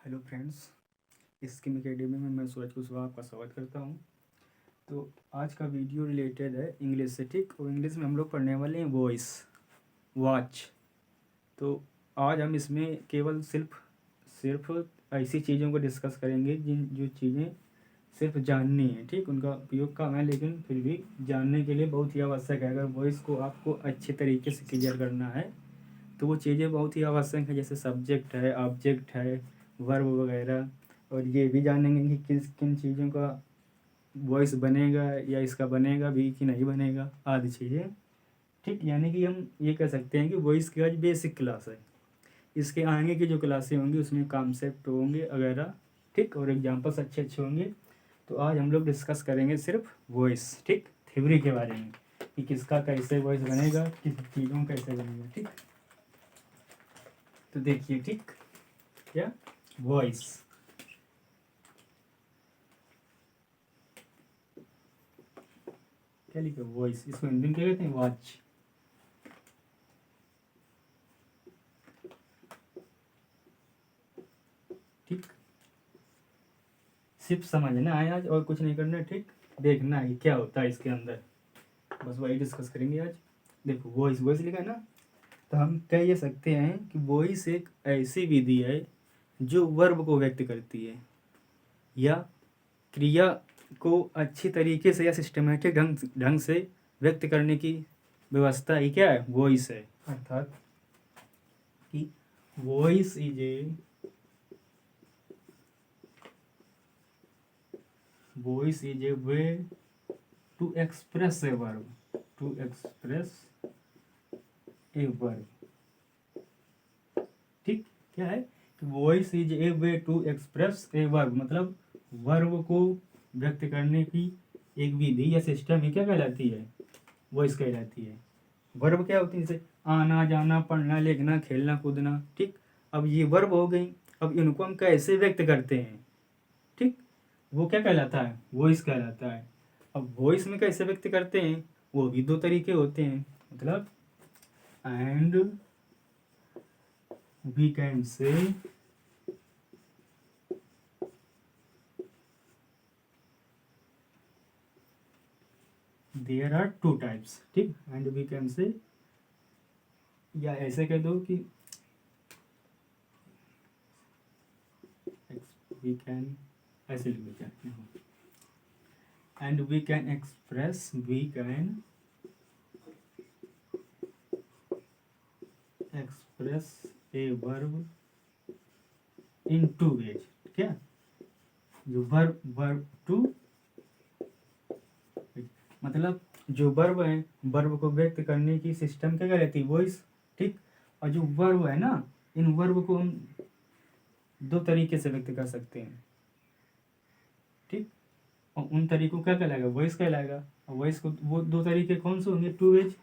Hello friends, scheme academy में मैं सूरज कुशवाहा आपका स्वागत करता हूं। तो आज का वीडियो रिलेटेड है इंग्लिश से, ठीक। और इंग्लिश में हम लोग पढ़ने वाले हैं वॉइस, वॉच। तो आज हम इसमें केवल सिर्फ सिर्फ ऐसी चीज़ों को डिस्कस करेंगे जो चीज़ें सिर्फ जाननी है, ठीक। उनका उपयोग कम है लेकिन फिर भी जानने के लिए बहुत ही आवश्यक है। अगर वॉइस को आपको अच्छे तरीके से क्लियर करना है तो वो चीज़ें बहुत ही आवश्यक है, जैसे सब्जेक्ट है, ऑब्जेक्ट है, वर्ब वगैरह। और ये भी जानेंगे कि किस किन चीज़ों का वॉइस बनेगा या इसका बनेगा भी कि नहीं बनेगा, आदि चीज़ें, ठीक। यानी कि हम ये कह सकते हैं कि वॉइस की आज बेसिक क्लास है। इसके आगे की जो क्लासें होंगी उसमें कॉन्सेप्ट होंगे वगैरह, ठीक। और एग्जाम्पल्स अच्छे अच्छे होंगे। तो आज हम लोग डिस्कस करेंगे सिर्फ वॉइस, ठीक, थ्योरी के बारे में कि किसका कैसे वॉइस बनेगा, किस चीज़ों का कैसे बनेगा, ठीक। तो देखिए, ठीक, क्या वॉइस, क्या लिखा वॉइस, इसको हिंदी में क्या कहते हैं, वॉच। ठीक, सिर्फ समझना है आज और कुछ नहीं करना है, ठीक। देखना है कि क्या होता है इसके अंदर, बस वही डिस्कस करेंगे आज। देखो वॉइस, वॉइस लिखा है ना, तो हम कह ये सकते हैं कि वॉइस एक ऐसी विधि है जो वर्ब को व्यक्त करती है या क्रिया को अच्छी तरीके से या सिस्टमेटिक ढंग से व्यक्त करने की व्यवस्था ही क्या है, वॉइस है। अर्थात कि voice is a voice is a way to express a verb, to express a verb, ठीक। क्या है कि voice is a way to express a verb, मतलब वर्ब को व्यक्त करने की एक विधि या सिस्टम ही क्या कहलाती है, वॉइस कहलाती है। वर्ब क्या होती है, जैसे आना जाना, पढ़ना लिखना, खेलना कूदना, ठीक। अब ये वर्ब हो गई, अब इनको हम कैसे व्यक्त करते हैं, ठीक, वो क्या कहलाता है, वॉइस कहलाता है। अब वॉइस में कैसे व्यक्त करते हैं, वो भी दो तरीके होते हैं, मतलब and we can say there are two types, ठीक। एंड वी कैन से, या ऐसे कह दो कि वी कैन, ऐसे लिख देते हैं, and we can express, we can express a verb in two ways. क्या, जो वर्ब वर्ब टू, मतलब जो वर्ब है, वर्ब को व्यक्त करने की सिस्टम क्या कहलाती है, वॉइस, ठीक। और जो वर्ब है ना, इन वर्ब को हम दो तरीके से व्यक्त कर सकते हैं, ठीक। और उन तरीकों क्या कहलाएगा, वॉइस कहलाएगा। और वॉइस को वो दो तरीके कौन से होंगे, टू वेज,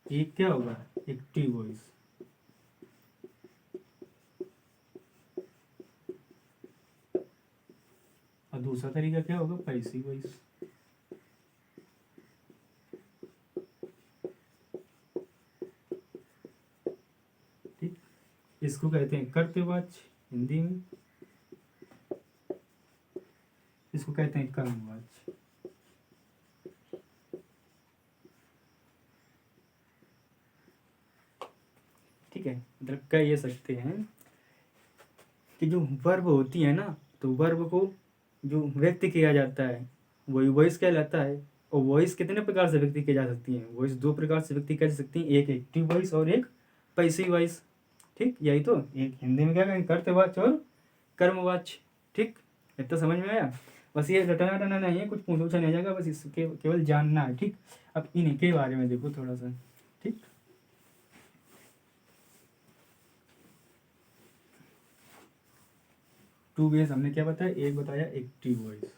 एक क्या होगा, एक्टिव वॉइस, और दूसरा तरीका क्या होगा, पैसिव वॉइस, ठीक। इसको कहते हैं कर्तवाच्य हिंदी में, इसको कहते हैं कर्मवाच्य। ठीक है, मतलब कह ये सकते हैं कि जो वर्ब होती है ना, तो वर्ब को जो व्यक्त किया जाता है वही वॉइस कहलाता है। और वॉइस कितने प्रकार से व्यक्त की जा सकती है, वॉइस दो प्रकार से व्यक्त की जा सकती है, एक एक्टिव वॉइस और एक पैसिव वॉइस, ठीक। यही तो, एक हिंदी में क्या कहेंगे, कर्तवाच्य और कर्मवाच्य, ठीक। इतना समझ में आया। बस ये रटना रटना नहीं है, कुछ पूछा नहीं जाएगा, बस इसके केवल जानना है, ठीक। अब इनके बारे में देखो थोड़ा सा, ठीक। टू वेज हमने क्या बताया, एक बताया एक्टिव वॉइस,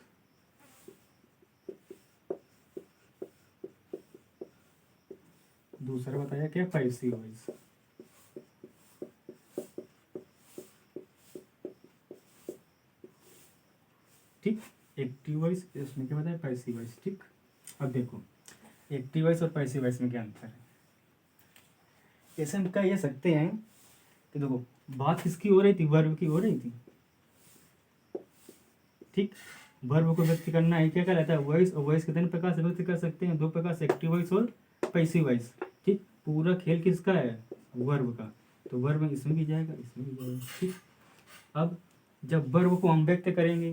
दूसरा बताया क्या, पैसिव वॉइस, ठीक। एक्टिव वॉइस, इसमें क्या बताया, पैसिव वॉइस, ठीक। अब देखो एक्टिव वॉइस और पैसिव वॉइस में क्या अंतर है। जैसे हम कह ये सकते हैं कि देखो बात किसकी हो रही थी, वर्ब की हो रही थी। ठीक, वर्ब को व्यक्त करना है क्या कहलाता है, वॉइस। और वॉइस कितने प्रकार से व्यक्त कर सकते हैं, दो प्रकार से, एक्टिव वॉइस और पैसिव वॉइस। ठीक, पूरा खेल किसका है, वर्ब का। तो वर्ब इसमें भी जाएगा, इसमें भी जाएगा। ठीक, अब जब वर्ब को हम व्यक्त करेंगे,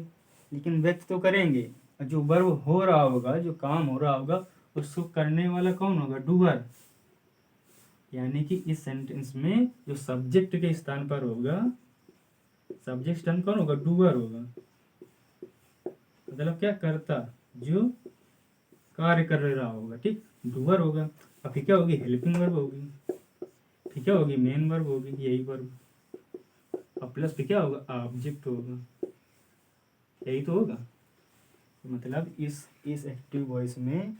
लेकिन व्यक्त तो करेंगे, जो वर्ब हो रहा होगा, जो काम हो रहा होगा, उसको करने वाला कौन होगा, डूअर। यानी कि इस सेंटेंस में जो सब्जेक्ट के स्थान पर होगा, सब्जेक्ट स्थान कौन होगा, डूअर होगा। मतलब क्या, करता, जो कार्य कर रहा होगा। ठीक, डूअर होगा। अब फिर क्या होगी, हेल्पिंग वर्ब होगी। फिर क्या होगी, मेन वर्ब होगी, यही वर्ब। अब प्लस फिर क्या होगा, ऑब्जेक्ट होगा। यही तो होगा। मतलब इस एक्टिव वॉइस में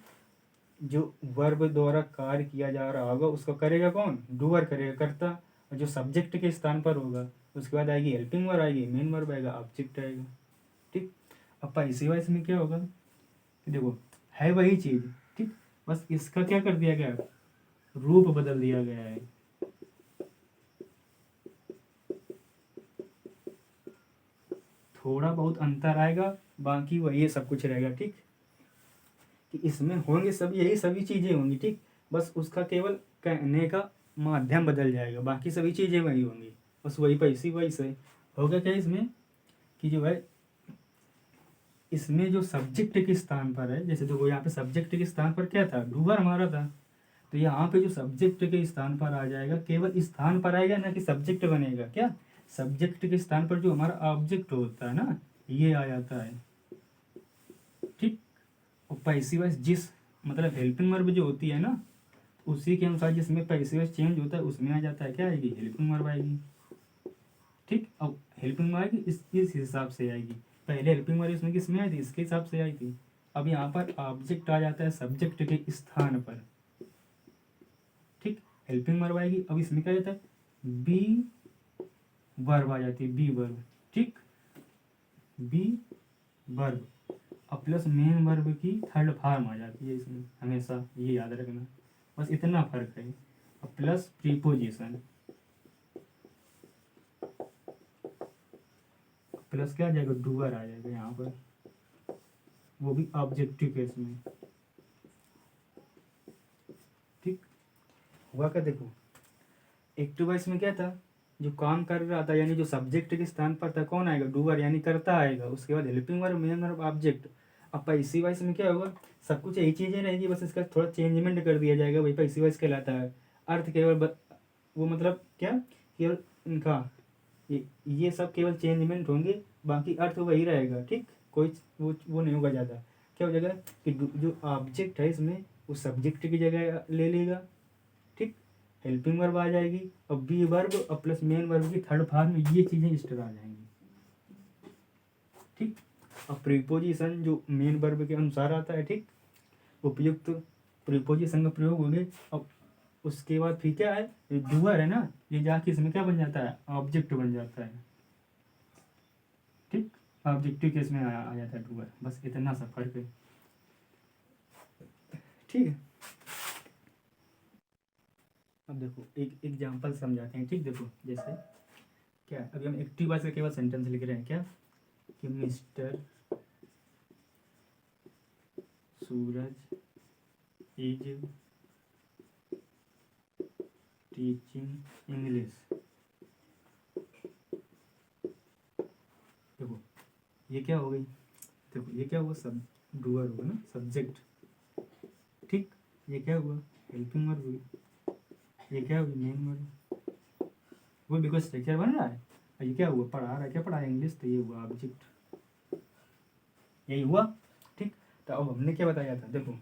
जो वर्ब द्वारा कार्य किया जा रहा होगा, उसको करेगा कौन, डूअर करेगा, करता। और जो सब्जेक्ट के स्थान पर होगा, उसके बाद आएगी हेल्पिंग वर्ब, आएगी मेन वर्ब, आएगा ऑब्जेक्ट आएगा। ठीक, अब पैसिव वॉइस में क्या होगा, देखो है वही चीज। ठीक, बस इसका क्या कर दिया गया, रूप बदल दिया गया है। थोड़ा बहुत अंतर आएगा, बाकी वही सब कुछ रहेगा। ठीक, कि इसमें होंगे सब यही सभी चीजें होंगी। ठीक, बस उसका केवल कहने का माध्यम बदल जाएगा, बाकी सभी चीजें वही होंगी, बस वही पैसी वही से होगा। क्या इसमें कि जो है, इसमें जो सब्जेक्ट के स्थान पर है, जैसे देखो यहाँ पे सब्जेक्ट के स्थान पर क्या था, डूअर हमारा था। तो यहाँ पे जो सब्जेक्ट के स्थान पर आ जाएगा, केवल स्थान पर आएगा, ना कि सब्जेक्ट बनेगा। क्या, सब्जेक्ट के स्थान पर जो हमारा ऑब्जेक्ट होता है ना, ये आ जाता है। ठीक, और पैसिव वॉइस जिस, मतलब हेल्पिंग वर्ब जो होती है ना, उसी के अनुसार जिसमें पैसिव वॉइस चेंज होता है, उसमें आ जाता है, क्या आएगी, हेल्पिंग वर्ब आएगी। ठीक, अब हेल्पिंग वर्ब आएगी इस हिसाब से आएगी। पहले हेल्पिंग वर्ब इसमें किसमें आई थी, इसके हिसाब से आई थी। अब यहाँ पर ऑब्जेक्ट आ जाता है सब्जेक्ट के स्थान पर। ठीक, हेल्पिंग वर्ब आएगी। अब इसमें क्या जाता है, बी वर्ब आ जाती है, बी वर्ब। ठीक, बी वर्ब। अब प्लस मेन वर्ब की थर्ड फॉर्म आ जाती है इसमें, हमेशा ये याद रखना। बस इतना फर्क है। अब प्लस प्रीपोजिशन, प्लस क्या आ जाएगा, डूअर आ जाएगा यहाँ पर, वो भी ऑब्जेक्टिव केस में। ठीक, हुआ क्या, देखो एक्टिव वॉइस में क्या था, जो काम कर रहा था, यानी जो सब्जेक्ट के स्थान पर था, कौन आएगा, डूअर, यानी करता आएगा। उसके बाद helping verb, main verb, object. अब पैसिव वॉइस में क्या होगा, सब कुछ यही चीजें रहेगी, बस इसका थोड़ा चेंजमेंट कर दिया जाएगा, वही पैसिव वॉइस कहलाता है। अर्थ केवल वो मतलब क्या, केवल इनका ये सब केवल चेंजमेंट होंगे, बाकी अर्थ वही रहेगा। ठीक, कोई वो नहीं होगा ज़्यादा। क्या हो जाएगा कि जो ऑब्जेक्ट है इसमें, वो सब्जेक्ट की जगह ले लेगा। ठीक, हेल्पिंग वर्ब आ जाएगी, और बी वर्ब और प्लस मेन वर्ब की थर्ड फॉर्म में ये चीज़ें एक्स्ट्रा आ जाएंगी। ठीक, और प्रीपोजिशन जो मेन वर्ब के अनुसार आता है। ठीक, उपयुक्त प्रीपोजिशन का प्रयोग होंगे। अब उसके बाद फिर क्या है, ये डूअर है ना, ये जाके इसमें क्या बन जाता है, ऑब्जेक्ट बन जाता है। ठीक, ऑब्जेक्टिव केस में आ जाता है डूअर। बस इतना सा फर्क है। ठीक है, अब देखो एक एग्जांपल समझाते हैं। ठीक, देखो जैसे क्या, अभी हम एक्टिव वॉइस का केवल सेंटेंस लिख रहे हैं, क्या कि mister Suraj is teaching English. देखो ये क्या हो गई, देखो ये क्या हुआ, सब डूअर हुआ ना, सब्जेक्ट। ठीक, ये क्या हुआ, हेल्पिंग वर्ब हुई। ये क्या हुई, मेन वर्ब। वो बिकॉज स्ट्रक्चर बन रहा है। और ये क्या हुआ, पढ़ा रहा है, क्या पढ़ा है, इंग्लिश, तो ये हुआ ऑब्जेक्ट। यही हुआ। ठीक, तो अब हमने क्या बताया था, देखो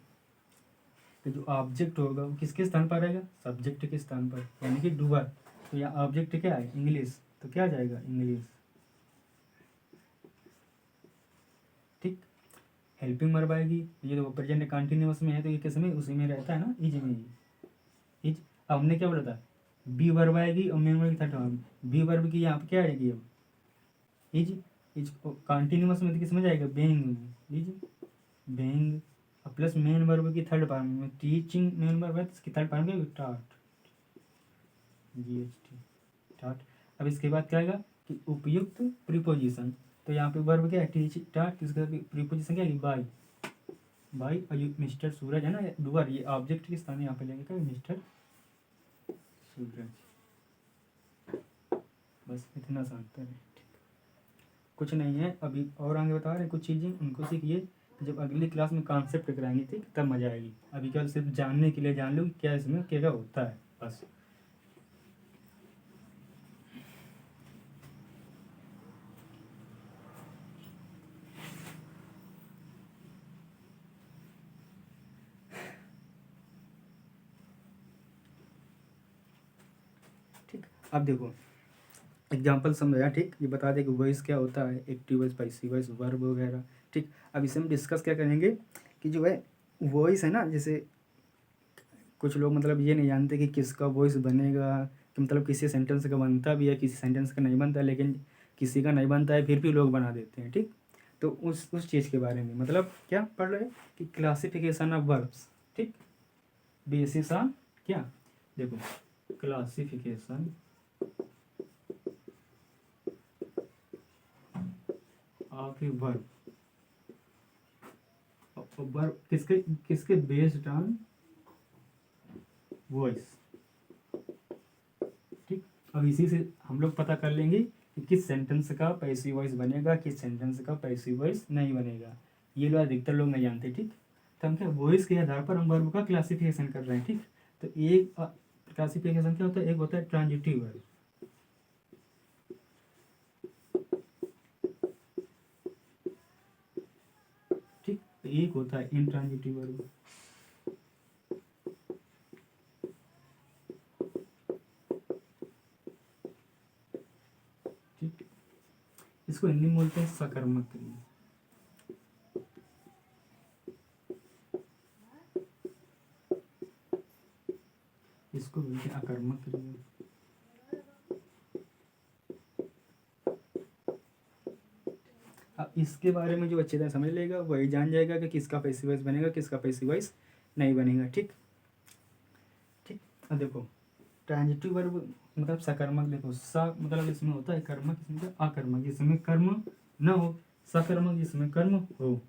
कि जो ऑब्जेक्ट होगा वो किसके स्थान पर रहेगा, सब्जेक्ट के स्थान पर, यानी कि डूअर। तो यहाँ ऑब्जेक्ट क्या है, इंग्लिश, तो क्या आ जाएगा, इंग्लिश। ठीक, हेल्पिंग वर्ब आएगी, ये तो प्रेजेंट कंटिन्यूअस में है, तो ये किस में, उसी में रहता है ना, इज में ही। इज, अब हमने क्या बोला था, बी वर्ब आएगी और मेन वर्ब की थर्ड फॉर्म। बी वर्ब की यहाँ पे क्या आएगी, अब इज। इज कंटिन्यूअस में तो किस में जाएगा, बेइंग में, is being. Plus main verb की थर्ड फॉर्म में, टीचिंग मेन वर्ब है, तो इसकी थर्ड फॉर्म क्या, टाट, GHT, टाट। अब इसके बाद क्या आएगा कि उपयुक्त प्रीपोजिशन, तो यहाँ पे वर्ब क्या है टीच स्टार्ट, इसका प्रीपोजिशन क्या है बाई, बाई मिस्टर सूरज है ना डूअर, ये ऑब्जेक्ट के स्थान यहाँ पे लेंगे क्या मिस्टर सूरज, बस इतना सा अंतर है, कुछ नहीं है। अभी और आगे बता रहे हैं कुछ चीज़ें, उनको सीखिए, जब अगली क्लास में कॉन्सेप्ट कराएंगे ठीक तब मजा आएगी। अभी क्या सिर्फ जानने के लिए जान लो कि क्या इसमें क्या होता है बस। ठीक, अब देखो एग्जाम्पल समझाया ठीक, ये बता दे कि वॉइस क्या होता है, active voice, passive voice, verb वगैरह। ठीक, अब इसे हम डिस्कस क्या करेंगे कि जो है वॉइस है ना, जैसे कुछ लोग मतलब ये नहीं जानते कि किसका वॉइस बनेगा, कि मतलब किसी सेंटेंस का बनता भी है, किसी सेंटेंस का नहीं बनता, लेकिन किसी का नहीं बनता है फिर भी लोग बना देते हैं। ठीक, तो उस चीज़ के बारे में मतलब क्या पढ़ रहे हैं कि क्लासिफिकेशन ऑफ वर्ब्स। ठीक, बेसिस ऑन क्या, देखो classification of a verb, verb किसके किसके बेस्ड ऑन वॉइस। ठीक, अब इसी से हम लोग पता कर लेंगे कि किस सेंटेंस का पैसिव वॉइस बनेगा, किस सेंटेंस का पैसिव वॉइस नहीं बनेगा, ये लोग अधिकतर लोग नहीं जानते। ठीक, तो हम क्या वॉइस के आधार पर हम वर्ब का क्लासिफिकेशन कर रहे हैं। ठीक, तो एक क्लासिफिकेशन क्या होता है, एक होता है ट्रांजिटिव वर्ब, ठीक, तो एक होता है इंट्रांजिटिव वर्ब। ठीक, इसको हिंदी में बोलते हैं सकर्मक क्रिया। इसको बोलते हैं अकर्मक क्रिया। अब इसके बारे में जो अच्छी तरह समझ लेगा वही जान जाएगा कि किसका पैसिव वॉइस बनेगा, किसका पैसिव वॉइस नहीं बनेगा। ठीक, ठीक, अब देखो ट्रांजिटिव वर्ब मतलब सकर्मक, देखो सा मतलब इसमें होता है कर्मक, इसमें होता है अकर्मक, जिसमें कर्म न हो, सकर्मक जिसमें कर्म हो।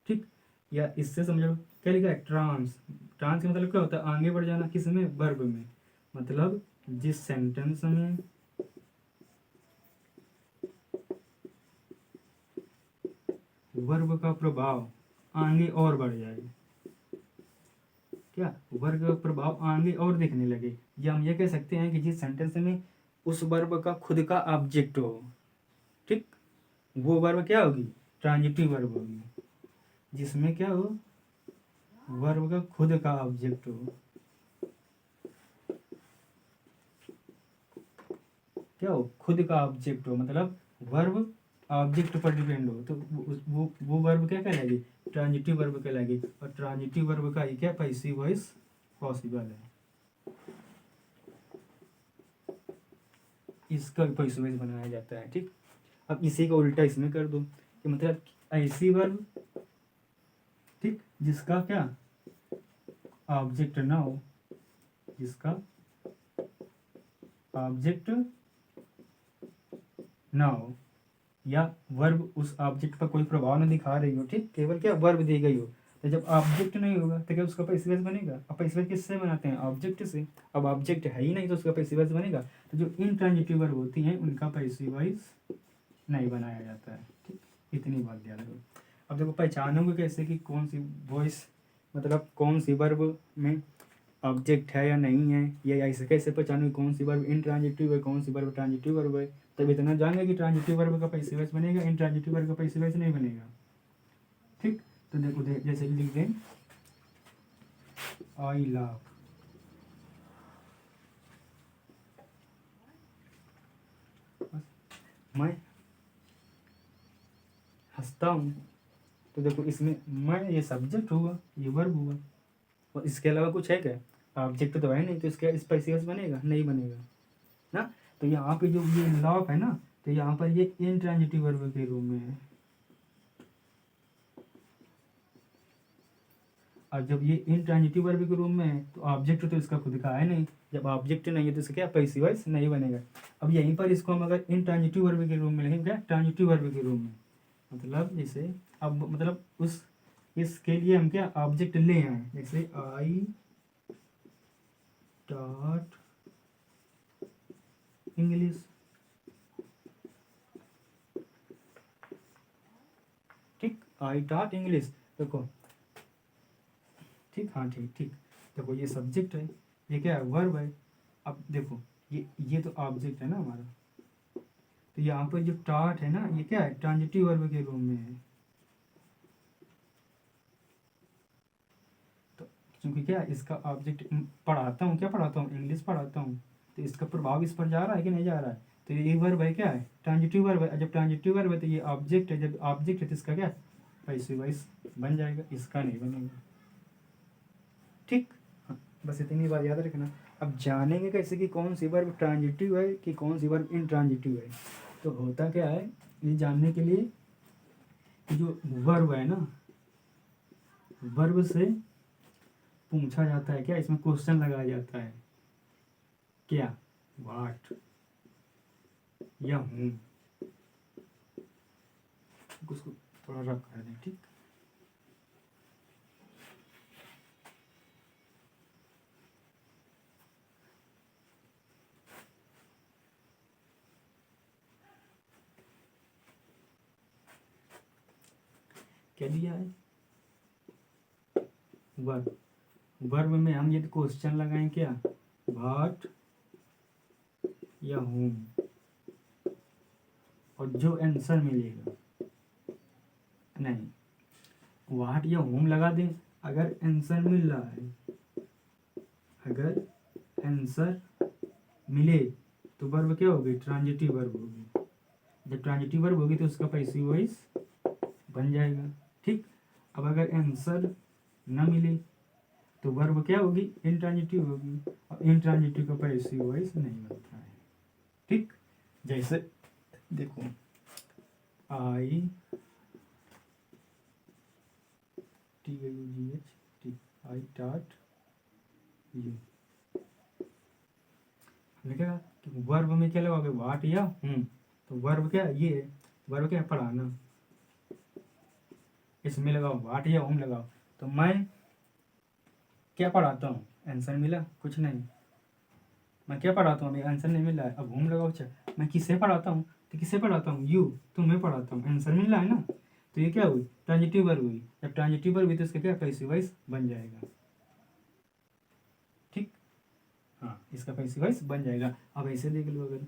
ठीक, या इससे समझो क्या लिखा है ट्रांस, ट्रांस का मतलब क्या होता है आगे बढ़ जाना, किसमें वर्ब में, मतलब जिस सेंटेंस में वर्ब का प्रभाव आगे और बढ़ जाए, क्या वर्ब का प्रभाव आगे और दिखने लगे, या हम ये कह सकते हैं कि जिस सेंटेंस में उस वर्ब का खुद का ऑब्जेक्ट हो। ठीक, वो वर्ब क्या होगी ट्रांजिटिव वर्ब होगी, जिसमें क्या हो वर्ब का खुद का ऑब्जेक्ट हो, क्या हो खुद का ऑब्जेक्ट हो, मतलब वर्ब ऑब्जेक्ट पर डिपेंड हो, तो वो वर्ब क्या कहलाएगी ट्रांजिटिव वर्ब कहलाएगी। और ट्रांजिटिव वर्ब का ही क्या पैसिव वॉइस पॉसिबल है, इसका भी पैसिव वॉइस बनाया जाता है। ठीक, अब इसी का उल्टा इसमें कर दो कि मतलब ऐसी वर्ब ठीक जिसका क्या ऑब्जेक्ट ना हो, जिसका ऑब्जेक्ट ना हो, या वर्ब उस ऑब्जेक्ट पर कोई प्रभाव न दिखा रही हो, ठीक केवल क्या वर्ब दी गई हो, तो जब ऑब्जेक्ट नहीं होगा तो क्या उसका पैसिव वॉइस बनेगा। अब पैसिव वॉइस किससे बनाते हैं ऑब्जेक्ट से, अब ऑब्जेक्ट है ही नहीं तो उसका पैसिव वॉइस बनेगा। तो जो इनट्रांजिटिव वर्ब होती हैं उनका पैसिव वॉइस नहीं बनाया जाता है। ठीक, इतनी बात याद रखो। अब देखो पहचानोगे कैसे कि कौन सी वॉइस मतलब कौन सी वर्ब में ऑब्जेक्ट है या नहीं है, ये ऐसे कैसे पहचानोगे कौन सी वर्ब इनट्रांजिटिव है कौन सी वर्ब ट्रांजिटिव वर्ब है, तब इतना जानेंगे कि ट्रांजिटिव वर्ब का पैसिव वॉइस बनेगा, इनट्रांजिटिव वर्ब का पैसिव वॉइस नहीं बनेगा। ठीक, तो देखो जैसे लिख दें आई लव, मैं हंसता हूँ, तो देखो इसमें मैं ये सब्जेक्ट हुआ ये वर्ब हुआ, और इसके अलावा कुछ है क्या ऑब्जेक्ट तो है नहीं, तो इसका इस पैसिव वॉइस बनेगा नहीं बनेगा ना। तो यहाँ पे जो ये लव है ना, तो यहाँ पर ये इनट्रांजिटिव वर्ब के रूप में है, और जब ये इनट्रांजिटिव वर्ब के रूप में है तो ऑब्जेक्ट तो इसका खुद का है नहीं, जब ऑब्जेक्ट नहीं है तो इसका क्या पैसिव वॉइस नहीं बनेगा। अब यहीं पर इसको हम अगर इंट्रांजिटिव वर्ब के रूप में लिखेंगे, क्या ट्रांजिटिव वर्ब के रूप में, मतलब जैसे अब मतलब उस इसके लिए हम क्या ऑब्जेक्ट ले आए, जैसे आई टॉट इंग्लिश, ठीक, आई टॉट इंग्लिश, देखो ठीक, हाँ ठीक ठीक, देखो ये सब्जेक्ट है, ये क्या है वर्ब है। अब देखो ये तो ऑब्जेक्ट है ना हमारा, तो यहाँ पर जो टॉट है ना ये क्या है ट्रांजिटिव वर्ब के रूप में है। तो क्योंकि क्या इसका ऑब्जेक्ट पढ़ाता हूँ, क्या पढ़ाता हूँ, इंग्लिश पढ़ाता हूँ, तो इसका प्रभाव इस पर जा रहा है कि नहीं जा रहा है, तो ये वर्ब है, क्या है ट्रांजिटिव वर्ब है। जब ट्रांजिटिव वर्ब है तो ये ऑब्जेक्ट है, जब ऑब्जेक्ट है तो इसका क्या पैसिव वॉइस बन जाएगा, इसका नहीं बनेगा, ठीक। हाँ, बस इतनी बात याद रखना। अब जानेंगे कैसे कि कौन सी वर्ब ट्रांजिटिव है कि कौन सी वर्ब इंट्रांजिटिव है। तो होता क्या है, ये जानने के लिए जो वर्ब है ना, वर्ब से पूछा जाता है, क्या इसमें क्वेश्चन लगाया जाता है, क्या वाट या हूँ, उसको थोड़ा रफ कर दें, ठीक। क्या दिया है वर्ब, वर्ब में हम यदि क्वेश्चन लगाएं, क्या वाट या हूँ, और जो आंसर मिलेगा, नहीं वाट या होम लगा दें, अगर आंसर मिल रहा है, अगर आंसर मिले तो वर्ब क्या होगी ट्रांजिटिव वर्ब होगी, जब ट्रांजिटिव वर्ब होगी तो उसका पैसिव वॉइस बन जाएगा, ठीक। अब अगर आंसर न मिले तो वर्ब क्या होगी इंट्रांजिटिव होगी, और इंट्रांजिटिव का पैसिव वॉइस नहीं बनता है, ठीक। जैसे देखो आई TAUGH आई टॉट यू, लिखेगा कि वर्ब में क्या लगाओगे वाट या हूँ, तो वर्ब क्या ये है, वर्ब क्या पढ़ाना, इसमें लगाओ वाट या हूँ लगाओ, तो मैं क्या पढ़ाता हूँ, आंसर मिला कुछ नहीं, मैं क्या पढ़ाता हूँ आंसर नहीं मिल रहा है, अब हूँ लगाओ, अच्छा मैं किसे पढ़ाता हूँ, तो किसे पढ़ाता हूँ यू, तुम्हें पढ़ाता हूँ, आंसर मिल रहा है ना, तो ये क्या हुई ट्रांजिटिव वर्ब हुई, जब ट्रांजिटिव वर्ब हुई तो इसका क्या पैसिव वॉइस बन जाएगा, ठीक। हाँ इसका पैसिव वॉइस बन जाएगा। अब ऐसे देख लो, अगर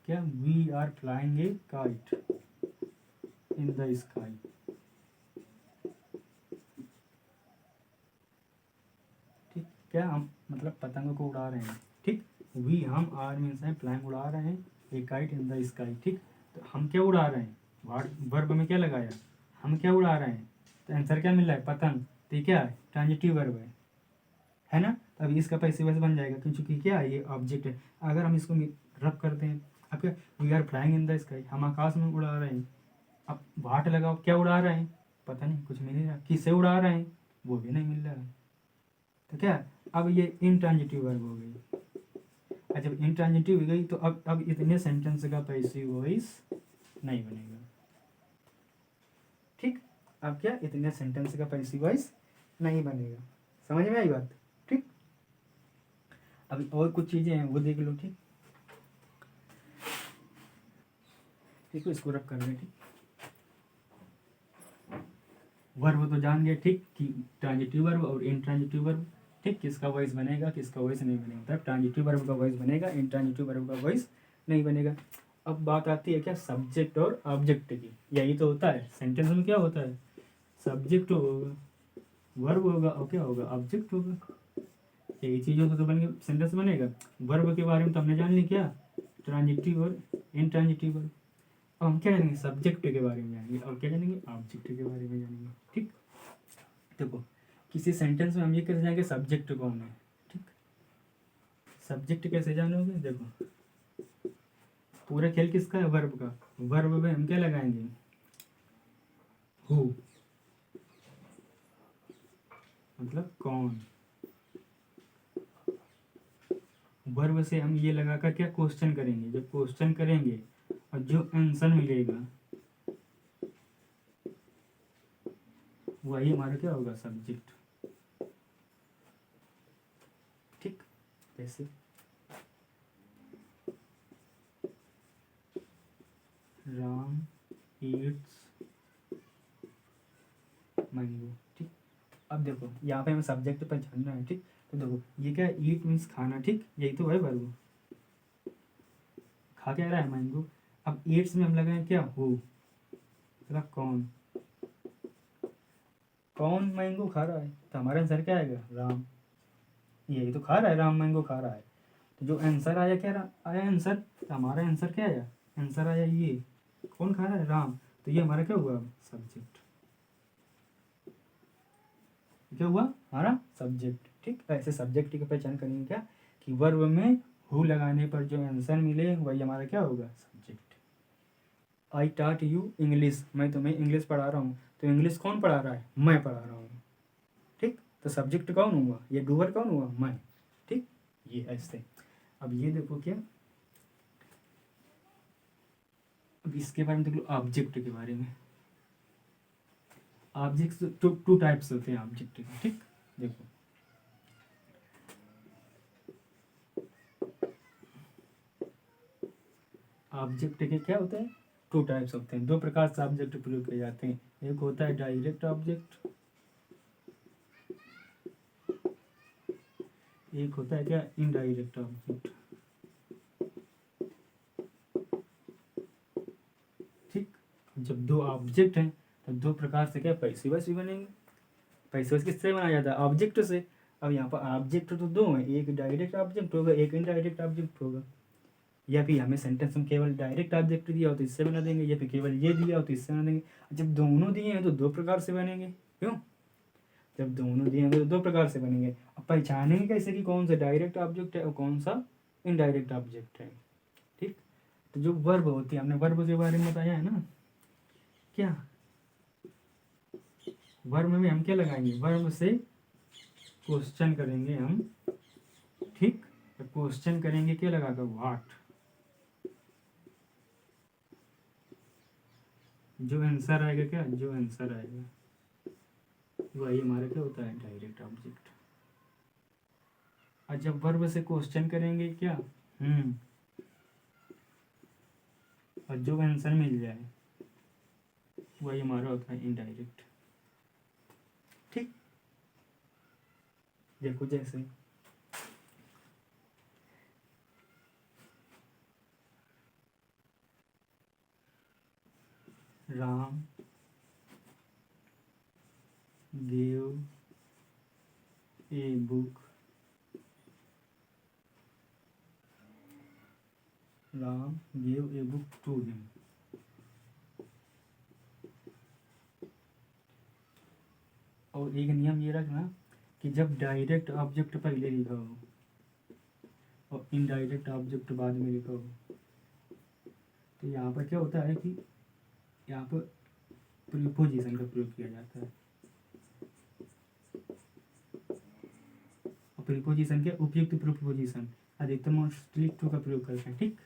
क्या we are flying a kite in the sky, ठीक, क्या हम मतलब पतंग को उड़ा रहे हैं, ठीक। वी हम आर मीन्स है फ्लाइंग उड़ा रहे हैं, ए काइट इन द स्काई, ठीक। तो हम क्या उड़ा रहे हैं, वर्ब में क्या लगाया, हम क्या उड़ा रहे हैं, तो आंसर क्या मिल रहा है पतंग, तो ये क्या है ट्रांजिटिव वर्ब है ना, तो अभी इसका पैसिव वॉइस बन जाएगा क्योंकि क्या है ये ऑब्जेक्ट है। अगर हम इसको रब करते हैं, अब क्या we are flying in the sky, हम आकाश में उड़ा रहे हैं, अब वाट लगाओ क्या उड़ा रहे हैं, पता नहीं कुछ मिल नहीं रहा, किससे उड़ा रहे हैं वो भी नहीं मिल रहा है, तो क्या अब ये इंट्रांजिटिव वर्ब हो गई, और जब इंट्रांजिटिव हो गई तो अब इतने सेंटेंस का पैसिव वॉइस नहीं बनेगा, ठीक। अब क्या इतने सेंटेंस का पैसिव वॉइस नहीं बनेगा, समझ में आई बात, ठीक। अभी और कुछ चीजें हैं वो देख लो, ठीक, ठीक है इसको रख कर लें, ठीक। वर्ब तो जान गए, ठीक, कि ट्रांजिटिव वर्ब और इंट्रांजिटिव वर्ब, ठीक, किसका वॉइस बनेगा किसका वॉइस नहीं बनेगा, मतलब ट्रांजिटिव वर्ब का वॉइस बनेगा इंट्रांजिटिव वर्ब का वॉइस नहीं बनेगा। अब बात आती है क्या सब्जेक्ट और ऑब्जेक्ट की, यही तो होता है सेंटेंस में, क्या होता है सब्जेक्ट होगा, वर्ब होगा और क्या होगा ऑब्जेक्ट होगा, यही चीज़ों से तो बन के सेंटेंस बनेगा। वर्ब के बारे में तो हमने जान ली क्या ट्रांजिटिव और इंट्रांजिटिव वर्ब, अब हम क्या जानेंगे, सब्जेक्ट के बारे में जानेंगे, और क्या जानेंगे, ऑब्जेक्ट के बारे में जानेंगे। ठीक, देखो किसी सेंटेंस में हम ये कैसे जानेंगे सब्जेक्ट कौन है। ठीक, सब्जेक्ट कैसे जानोगे, देखो पूरा खेल किसका है, वर्ब का। वर्ब में हम क्या लगाएंगे, हु, मतलब कौन। वर्ब से हम ये लगाकर क्या क्वेश्चन करेंगे, जब क्वेश्चन करेंगे और जो आंसर मिलेगा वही हमारा क्या होगा, सब्जेक्ट। ठीक, जैसे राम ईट्स मैंगो। ठीक, अब देखो यहाँ पे हमें सब्जेक्ट पर जानना है। ठीक, तो देखो ये क्या है, ईट मीन्स खाना। ठीक, यही तो है वर्ब, खा क्या रहा है, मैंगो। अब ईट्स में हम लगाए क्या, हु, मतलब कौन। कौन मैंगो खा रहा है, तो हमारा आंसर क्या आएगा, राम। यही तो खा रहा है, राम मैंगो खा रहा है। तो जो आंसर आया क्या आया आंसर, तो हमारा आंसर क्या आया, आंसर आया ये, कौन खा रहा है, राम। तो ये हमारा क्या हुआ, सब्जेक्ट। क्या हुआ, हमारा सब्जेक्ट। ठीक, ऐसे सब्जेक्ट की पहचान करेंगे क्या, कि वर्ब में हु लगाने पर जो आंसर मिले वही हमारा क्या होगा, subject. I taught you English, मैं तुम्हें इंग्लिश पढ़ा रहा हूँ। तो इंग्लिश कौन पढ़ा रहा है, मैं पढ़ा रहा हूँ। ठीक, तो सब्जेक्ट कौन हुआ, ये डूअर कौन हुआ, मैं। ठीक, ये ऐसे। अब ये देखो क्या, अब इसके बारे में देख लो, ऑब्जेक्ट के बारे में। ऑब्जेक्ट टू टाइप्स होते हैं ऑब्जेक्ट के। ठीक, देखो ऑब्जेक्ट के क्या होते हैं, टू टाइप्स होते हैं, दो प्रकार से ऑब्जेक्ट प्रयोग किए जाते हैं। एक होता है डायरेक्ट ऑब्जेक्ट, एक होता है क्या, इनडायरेक्ट ऑब्जेक्ट। ठीक, जब दो ऑब्जेक्ट हैं तो दो प्रकार से क्या पैसिवस भी बनेंगे। पैसिवस किससे बनाया जाता है, ऑब्जेक्ट से। अब यहाँ पर ऑब्जेक्ट तो दो हैं, एक डायरेक्ट ऑब्जेक्ट होगा, एक इनडायरेक्ट ऑब्जेक्ट होगा। या फिर हमें सेंटेंस में केवल डायरेक्ट ऑब्जेक्ट दिया हो तो इससे बना देंगे, या फिर केवल ये दिया हो तो इससे बना देंगे। जब दोनों दिए हैं तो दो प्रकार से बनेंगे। क्यों, जब दोनों दिए होंगे तो दो प्रकार से बनेंगे। अब पहचानेंगे कैसे कि कौन सा डायरेक्ट ऑब्जेक्ट है और कौन सा इनडायरेक्ट ऑब्जेक्ट है। ठीक, तो जो वर्ब होती है, हमने वर्ब के बारे में बताया है ना, क्या वर्ब में हम क्या लगाएंगे, वर्ब से क्वेश्चन करेंगे हम। ठीक, तो क्वेश्चन करेंगे क्या लगाकर, व्हाट। जो आंसर आएगा क्या, जो आंसर आएगा वही हमारा क्या होता है, डायरेक्ट ऑब्जेक्ट। और जब वर्ब से क्वेश्चन करेंगे क्या, और जो आंसर मिल जाए वही हमारा होता है इनडायरेक्ट। ठीक, देखो जैसे Ram gave a book, Ram gave a book to him। और एक नियम ये रखना कि जब डायरेक्ट ऑब्जेक्ट पहले लिखा हो और इनडायरेक्ट ऑब्जेक्ट बाद में लिखा हो तो यहाँ पर क्या होता है कि यहाँ पर प्रीपोजिशन का प्रयोग किया जाता है। और प्रीपोजिशन के उपयुक्त प्रीपोजिशन अधिकतर मोस्टली टू का प्रयोग करते हैं। ठीक,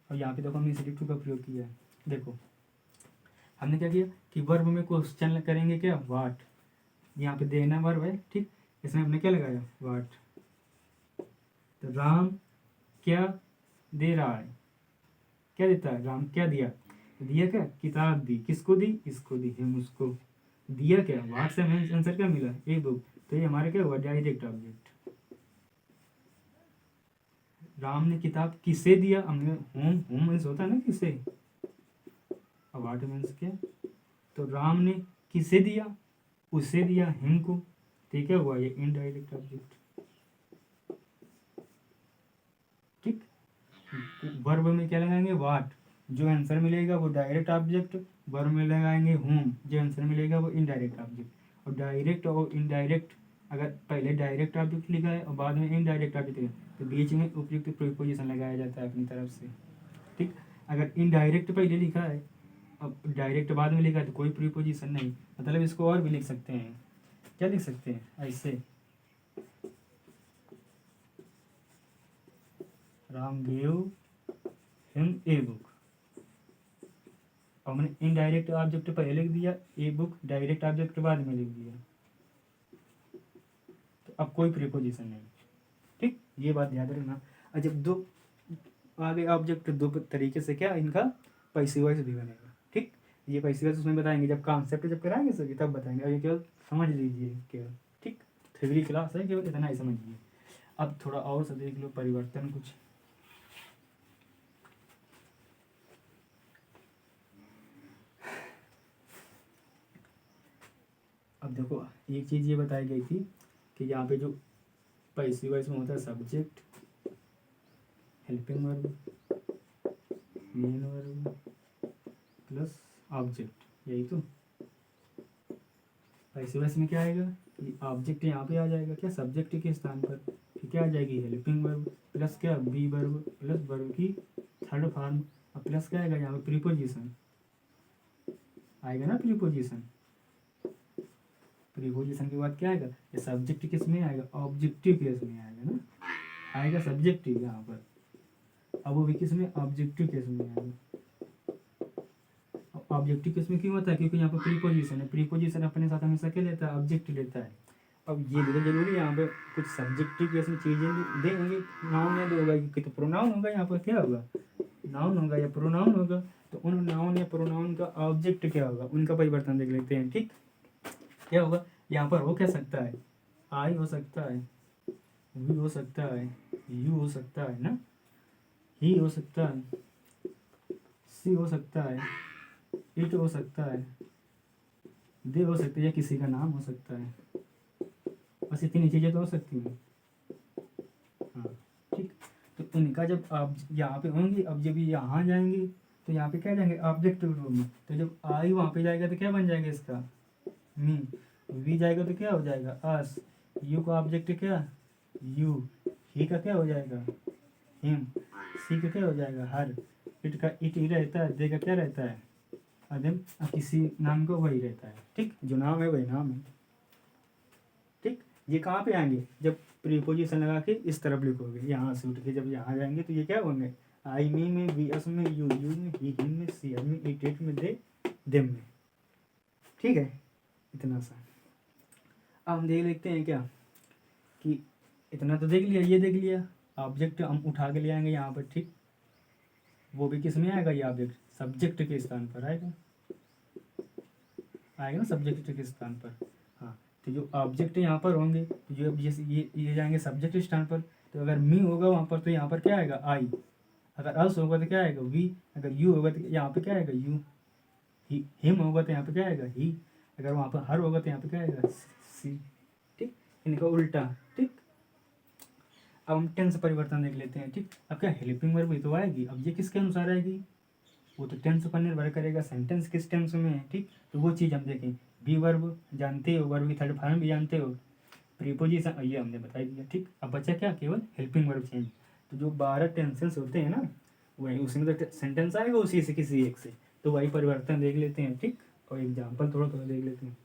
और यहाँ पे देखो हमने सिर्फ टू का प्रयोग किया है। देखो हमने क्या किया कि वर्ब में क्वेश्चन करेंगे क्या, व्हाट। यहाँ पे देना वर्ब है। ठीक, इसमें हमने क्या लगाया, व्हाट। तो राम क्या दे रहा है, क्या देता है, राम क्या दिया, तो दिया क्या, किताब दी। किसको दी, इसको दी, हम उसको दिया क्या, व्हाट से हमें आंसर क्या मिला, ए बुक। तो ये हमारा क्या हुआ, डायरेक्ट ऑब्जेक्ट। राम ने किताब किसे दिया, हमने होम होम मीन्स होता है ना किसे, और व्हाट मीन्स क्या, तो राम ने किसे दिया, उसे दिया, हिम को। ठीक है, हुआ ये इनडायरेक्ट ऑब्जेक्ट। ठीक, वर्ब में क्या लगाएंगे, व्हाट। जो आंसर मिलेगा वो डायरेक्ट ऑब्जेक्ट, वर्ब में लगाएंगे हूम, जो आंसर मिलेगा वो इनडायरेक्ट ऑब्जेक्ट। और डायरेक्ट और इनडायरेक्ट, अगर पहले डायरेक्ट ऑब्जेक्ट लिखा है और बाद में इनडायरेक्ट ऑब्जेक्ट लिखा है तो बीच में उपयुक्त प्रीपोजिशन लगाया जाता है अपनी तरफ से, ठीक। अगर इनडायरेक्ट पहले लिखा है अब डायरेक्ट बाद में लिखा है तो कोई प्रीपोजिशन नहीं। मतलब इसको और भी लिख सकते हैं, क्या लिख सकते हैं ऐसे, Ram gave him a book. और मैंने इनडायरेक्ट ऑब्जेक्ट पहले लिख दिया, ए बुक डायरेक्ट ऑब्जेक्ट बाद में लिख दिया, तो अब कोई प्रीपोजिशन नहीं, ठीक। ये बात याद रखना। और जब दो आगे ऑब्जेक्ट दो तरीके से क्या इनका पैसिव वॉइस भी बनेगा, ठीक। ये पैसिव वॉइस उसमें बताएंगे जब कॉन्सेप्ट जब कराएंगे सभी तब बताएंगे। और ये केवल समझ लीजिए केवल, ठीक। थ्योरी क्लास है, केवल इतना ही समझिए। अब थोड़ा और सा देख लो परिवर्तन कुछ। अब देखो एक चीज़ ये बताई गई थी कि यहाँ पे जो पैसिव वॉइस में होता है subject, helping verb, main verb plus object, यही तो। पैसिव वॉइस में क्या आएगा कि ऑब्जेक्ट यहाँ पे आ जाएगा क्या सब्जेक्ट के स्थान पर, फिर क्या आ जाएगी हेल्पिंग वर्ब प्लस क्या बी वर्ब प्लस वर्ब की थर्ड फॉर्म, और प्लस क्या आएगा यहाँ पे प्रीपोजिशन आएगा ना, प्रीपोजिशन। प्रीपोजिशन के बाद क्या आएगा, ये सब्जेक्ट किस में आएगा, ऑब्जेक्टिव केस में आएगा ना, आएगा सब्जेक्टिव यहाँ पर। अब वो भी किस में, ऑब्जेक्टिव केस में आएगा। ऑब्जेक्टिव केस में क्यों होता है, क्योंकि यहाँ पर प्रीपोजिशन है, प्रीपोजिशन अपने साथ हमेशा क्या लेता है, ऑब्जेक्ट लेता है। अब ये भी तो जरूरी है, यहाँ पे कुछ सब्जेक्टिव केस में चीजें देंगे, नाउन या होगा कि तो प्रोनाउन होगा, यहाँ पर क्या होगा नाउन होगा या प्रोनाउन होगा, तो उन नाउन या प्रोनाउन का ऑब्जेक्ट क्या होगा उनका परिवर्तन देख लेते हैं, ठीक। क्या होगा यहाँ पर, हो क्या सकता है, आई हो सकता है, वी हो सकता है, यू हो सकता है ना, ही हो सकता है, सी हो सकता है, इट हो सकता है, दे हो सकता है, या किसी का नाम हो सकता है। बस इतनी चीज़ें तो हो सकती हैं, हाँ ठीक। तो इनका जब आप यहाँ पे होंगी, अब जब ये यहाँ जाएंगे तो यहाँ पे क्या जाएंगे ऑब्जेक्ट रूप में, तो जब आई वहाँ पे जाएगा तो क्या बन जाएगा इसका मी, वी जाएगा तो क्या हो जाएगा अस, यू का ऑब्जेक्ट क्या यू, ही का क्या हो जाएगा हिम, सी का क्या हो जाएगा हर, इट का इट ही रहता है, दे का क्या रहता है अदम, किसी नाम को वही रहता है, ठीक। जो नाम है वही नाम है, ठीक। ये कहाँ पे आएंगे, जब प्रीपोजिशन लगा के इस तरफ लिखोगे, यहाँ से उठ के जब यहाँ जाएंगे तो ये क्या होंगे, आई मी में, वी अस में, यू में, ही हिम में, सी हर में, इट इट में, दे देम में, ठीक है। इतना सा अब हम देख लेते हैं क्या कि इतना तो देख लिया, ये देख लिया ऑब्जेक्ट हम उठा के ले आएंगे यहाँ पर, ठीक। वो भी किस में आएगा, ये ऑब्जेक्ट सब्जेक्ट के स्थान पर आएगा, आएगा ना सब्जेक्ट के स्थान पर, हाँ। तो जो ऑब्जेक्ट यहाँ पर होंगे तो जो जैसे ये जाएंगे सब्जेक्ट स्थान पर, तो अगर मी होगा वहाँ पर तो यहाँ पर क्या आएगा आई, अगर अस होगा तो क्या आएगा वी, अगर यू होगा तो यहाँ पे क्या आएगा यू, हिम होगा तो यहाँ पे क्या आएगा ही, अगर वहाँ पर हर होगा तो यहाँ पे क्या आएगा सी, ठीक। इनका उल्टा, ठीक। अब हम टेंस परिवर्तन देख लेते हैं, ठीक। अब क्या हेल्पिंग वर्ब भी तो आएगी, अब ये किसके अनुसार आएगी, वो तो टेंस पर निर्भर करेगा, सेंटेंस किस टेंस में है, ठीक। तो वो चीज़ हम देखें, बी वर्ब जानते हो, वर्ब की थर्ड फॉर्म भी जानते हो, प्रीपोजिशन ये हमने बता दिया, ठीक। अब बचा क्या, केवल हेल्पिंग वर्ब चेंज। तो जो 12 टेंसेस होते हैं ना वही उसमें तो सेंटेंस आएगा उसी से किसी एक से, तो वही परिवर्तन देख लेते हैं, ठीक। और एग्जाम्पल थोड़ा थोड़ा देख लेते हैं।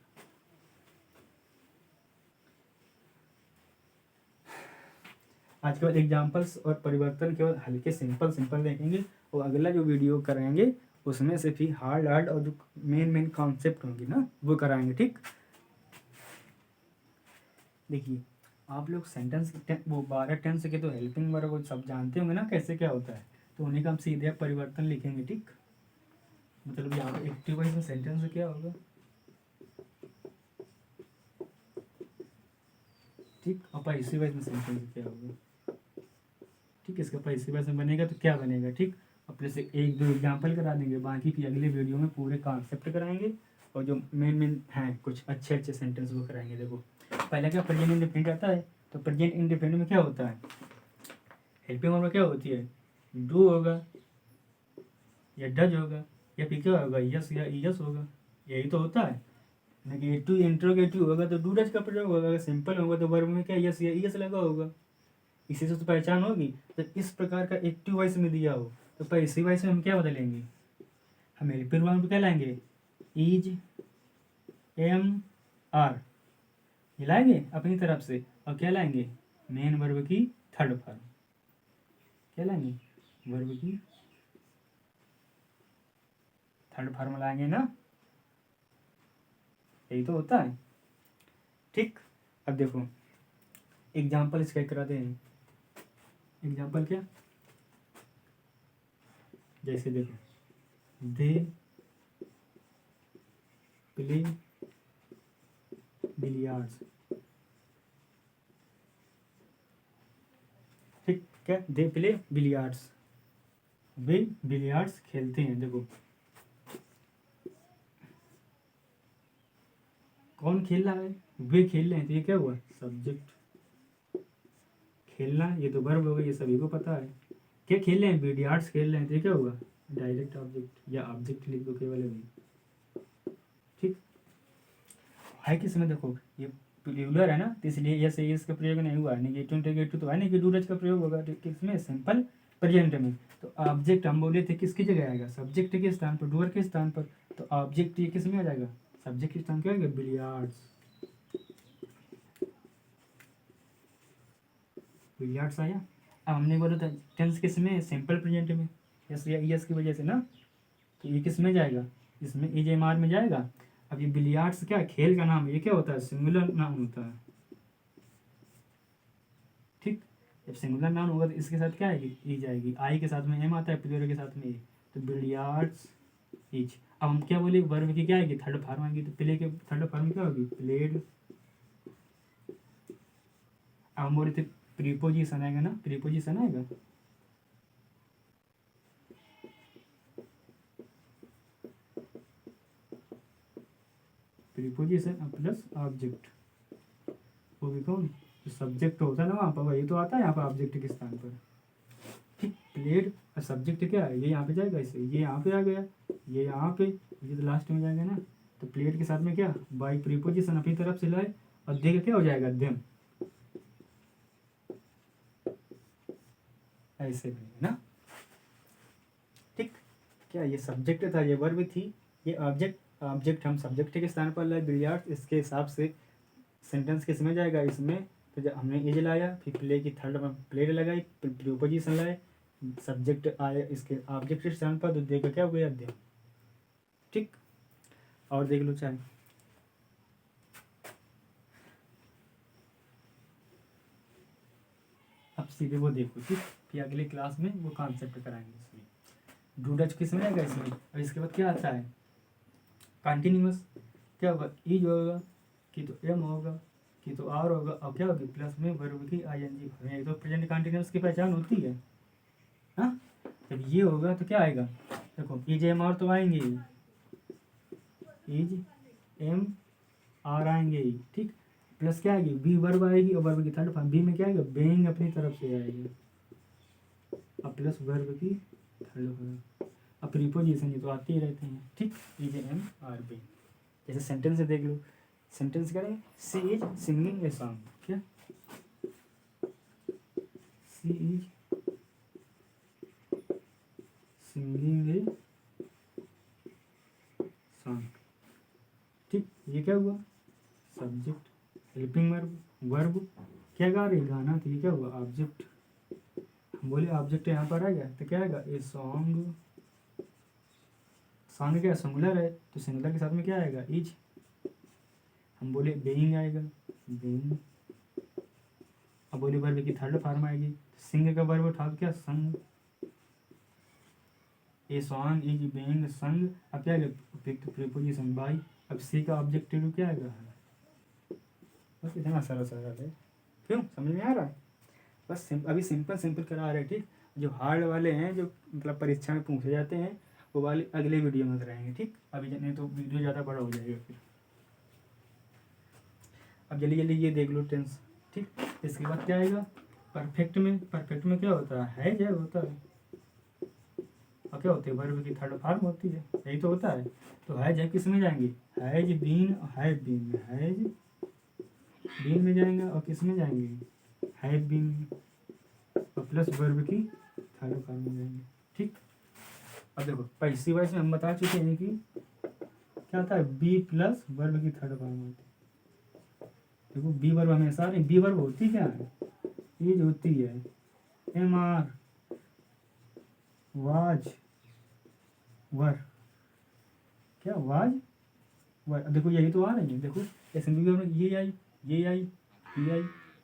आज केवल एग्जाम्पल्स और परिवर्तन केवल हल्के सिंपल सिंपल देखेंगे, और अगला जो वीडियो कराएंगे उसमें से भी हार्ड हार्ड और जो मेन कॉन्सेप्ट होंगे ना वो कराएंगे, ठीक। देखिए आप लोग सेंटेंस वो 12 टेंस के तो हेल्पिंग वर्ब वो सब जानते होंगे ना कैसे क्या होता है, तो उन्हीं का हम सीधे परिवर्तन लिखेंगे, ठीक। मतलब यहाँ पे एक्टिव वॉइस में सेंटेंस क्या होगा, ठीक। और पैसिव वॉइस में सेंटेंस क्या होगा, ठीक। इसका पैसिव वॉइस में बनेगा तो क्या बनेगा, ठीक। अपने से एक दो एग्जाम्पल करा देंगे, बाकी की अगले वीडियो में पूरे कॉन्सेप्ट कराएंगे, और जो मेन हैं कुछ अच्छे अच्छे सेंटेंस वो कराएंगे। देखो पहले क्या प्रेजेंट इंडिफिनिट आता है, तो प्रेजेंट इंडिफिनिट में क्या होता है, हेल्पिंग वर्ब में क्या होती है डू होगा, या डज होगा, या फिर क्या होगा, यस या यस होगा। यही तो होता है। नेगेटिव इंट्रोगेटिव होगा तो डू डज का प्रयोग होगा, अगर सिंपल होगा तो वर्ब में क्या यस या यस लगा होगा। इसी से तो पहचान होगी। तो इस प्रकार का एक्टिव वॉइस में दिया हो तो पैसिव वॉइस में हम क्या बदलेंगे, हम हेल्पिंग वर्ब क्या लाएंगे, इज, एम, आर ये लाएंगे अपनी तरफ से, और क्या लाएंगे, मेन वर्ब की थर्ड फॉर्म। क्या लाएंगे, वर्ब की थर्ड फॉर्म लाएंगे ना, यही तो होता है। ठीक, अब देखो एग्जाम्पल इसका कराते हैं। एग्जाम्पल क्या, जैसे देखो दे प्ले बिलियर्ड्स। ठीक, क्या, they play billiards, way billiards खेलते हैं। देखो कौन खेल रहा है, वे खेल रहे हैं, तो ये क्या हुआ, सब्जेक्ट। खेलना ये तो वर्ब हो गया, ये सभी को पता है। क्या खेल रहे हैं, बिलियर्ड्स खेल रहे हैं, तो ये क्या हुआ, डायरेक्ट ऑब्जेक्ट, या ऑब्जेक्ट लिख दो केवल अभी। ठीक है, किसमें देखो ये प्लूरल है ना, तो इसलिए यस यस का प्रयोग नहीं हुआ। नेगेटिव इंटीग्रेटिव तो है नहीं कि डू डज का प्रयोग होगा किसमें, सिंपल प्रेजेंट में। तो ऑब्जेक्ट हम बोले थे किसकी जगह आएगा, सब्जेक्ट के स्थान पर, डूअर के स्थान पर। तो ऑब्जेक्ट ये किस में आ जाएगा, सब्जेक्ट के स्थान क्या आएगा, बिलियर्ड्स। बिलियर्ड्स आया। अब हमने बोला था टेंस किस में, सिंपल प्रेजेंट में, यस या यस की वजह से ना। तो ये किस में जाएगा, इसमें इज एम आर में जाएगा। अब ये बिलियर्ड्स क्या खेल का नाम है, ये क्या होता है, सिंगुलर नाम होता है। ठीक, जब सिंगुलर नाउन होगा तो इसके साथ क्या आएगी, ई जाएगी। आई के साथ में एम आता है, प्लूरल के साथ में ए, तो बिलियर्ड्स इज। अब हम क्या बोले, वर्ब की क्या आएगी, थर्ड फॉर्म आएगी। तो प्ले के थर्ड फॉर्म क्या होगी, प्लेड। अब हम बोले थे प्रीपोजिशन आएगा ना, प्रीपोजिशन आएगा। प्रीपोजिशन प्लस ऑब्जेक्ट, वो भी कौन, तो सब्जेक्ट होता है ना वहाँ पर, वही तो आता है यहाँ पर ऑब्जेक्ट के स्थान पर। ठीक, प्लेड और सब्जेक्ट क्या है, ये यहाँ पे जाएगा, इसे ये यहाँ पे आ गया, ये यहाँ पे, ये तो लास्ट में जाएगा ना। तो प्लेड के साथ में क्या, बाई प्रीपोजिशन अपनी तरफ से लाए, और देख क्या हो जाएगा, देम। ऐसे भी ना। ठीक, क्या ये सब्जेक्ट था, ये वर्ब थी, ये ऑब्जेक्ट। ऑब्जेक्ट हम सब्जेक्ट के स्थान पर लाए बिलियर्ड्स, इसके हिसाब से सेंटेंस किस में जाएगा, इसमें। तो जब हमने इज लाया, फिर प्ले की थर्ड में प्लेड लगाई, प्रीपोजिशन लाए, सब्जेक्ट आया इसके ऑब्जेक्ट के स्थान पर, तो देखो क्या हो गया, देम। ठीक, और देख लो चाहे, अब सीधे वो देखो। ठीक, फिर अगले क्लास में वो कॉन्सेप्ट कराएंगे इसमें। डू डज किस में आएगा इसमें, और इसके बाद क्या आता है, कंटिन्यूअस। क्या होगा, इज होगा, कि तो एम होगा, कि तो आर होगा, और क्या होगी, प्लस में वर्ब की आई एन जी। हमें तो प्रेजेंट कंटिन्यूअस की पहचान होती है। हाँ, जब ये होगा तो क्या आएगा, देखो इज एम आर तो आएंगे, इज एम आर आएंगे। ठीक, प्लस क्या आएगी, बी वर्ब आएगी, और वर्ब की थर्ड फॉर्म, बी में क्या आएगा, बेइंग अपनी तरफ से आएगी, और प्लस वर्ब की थर्ड फॉर्म। अब प्रीपोजिशन ये तो आते ही रहते हैं। ठीक, इज एम आर बी। जैसे सेंटेंस देख लो, सेंटेंस करें, सी इज सिंगिंग ए सॉन्ग। क्या, सी इज सिंगिंग ए सॉन्ग। ठीक, ये क्या हुआ, सब्जेक्ट, हेल्पिंग वर्ब, वर्ब क्या गा रही, गाना, तो ये क्या हुआ, ऑब्जेक्ट। हम बोले ऑब्जेक्ट यहाँ पर आएगा तो क्या आएगा, ए सॉन्ग। सॉन्ग क्या सिंगुलर है, तो सिंगुलर के साथ में क्या आएगा, इज। हम बोले बेइंग आएगा, बेइंग। अब बोले वर्ब की थर्ड फॉर्म आएगी, सिंग का वर्ब उठा क्या, संग। ए सॉन्ग इज बेइंग संग। अब क्या आएगा, प्रीपोजिशन बाई। अब सी का ऑब्जेक्टिव क्या आएगा, बस इतना सारा सारा है। क्यों, समझ में आ रहा है। बस अभी सिंपल सिंपल करा रहे हैं। ठीक, जो हार्ड वाले हैं, जो मतलब परीक्षा में पूछे जाते हैं, वो वाले अगले वीडियो में कराएंगे। ठीक, अभी नहीं तो वीडियो ज़्यादा बड़ा हो जाएगा फिर। अब जल्दी जल्दी ये देख लो टेंस। ठीक, इसके बाद क्या आएगा, परफेक्ट में। परफेक्ट में क्या होता है जब होता है, और क्या होती है, वर्ब की थर्ड फॉर्म होती है, यही तो होता है। तो हैज है किस में जाएंगे, has been, have been, has been में जाएंगे और किस में जाएंगे, हैव बीन और प्लस वर्ब की थर्ड फॉर्म में जाएंगे। ठीक, अब देखो पैसिव वॉइस में हम बता चुके हैं कि क्या होता है, बी प्लस वर्ब की थर्ड फॉर्म होती है। देखो बी वर्ब हमेशा नहीं, बी वर्ब होती क्या है, ये जो होती है एम आर वाज वर, क्या वाज वर। अब देखो यही तो आ रही है, देखो एसेंबली में ये आई, ये आई, ये आई।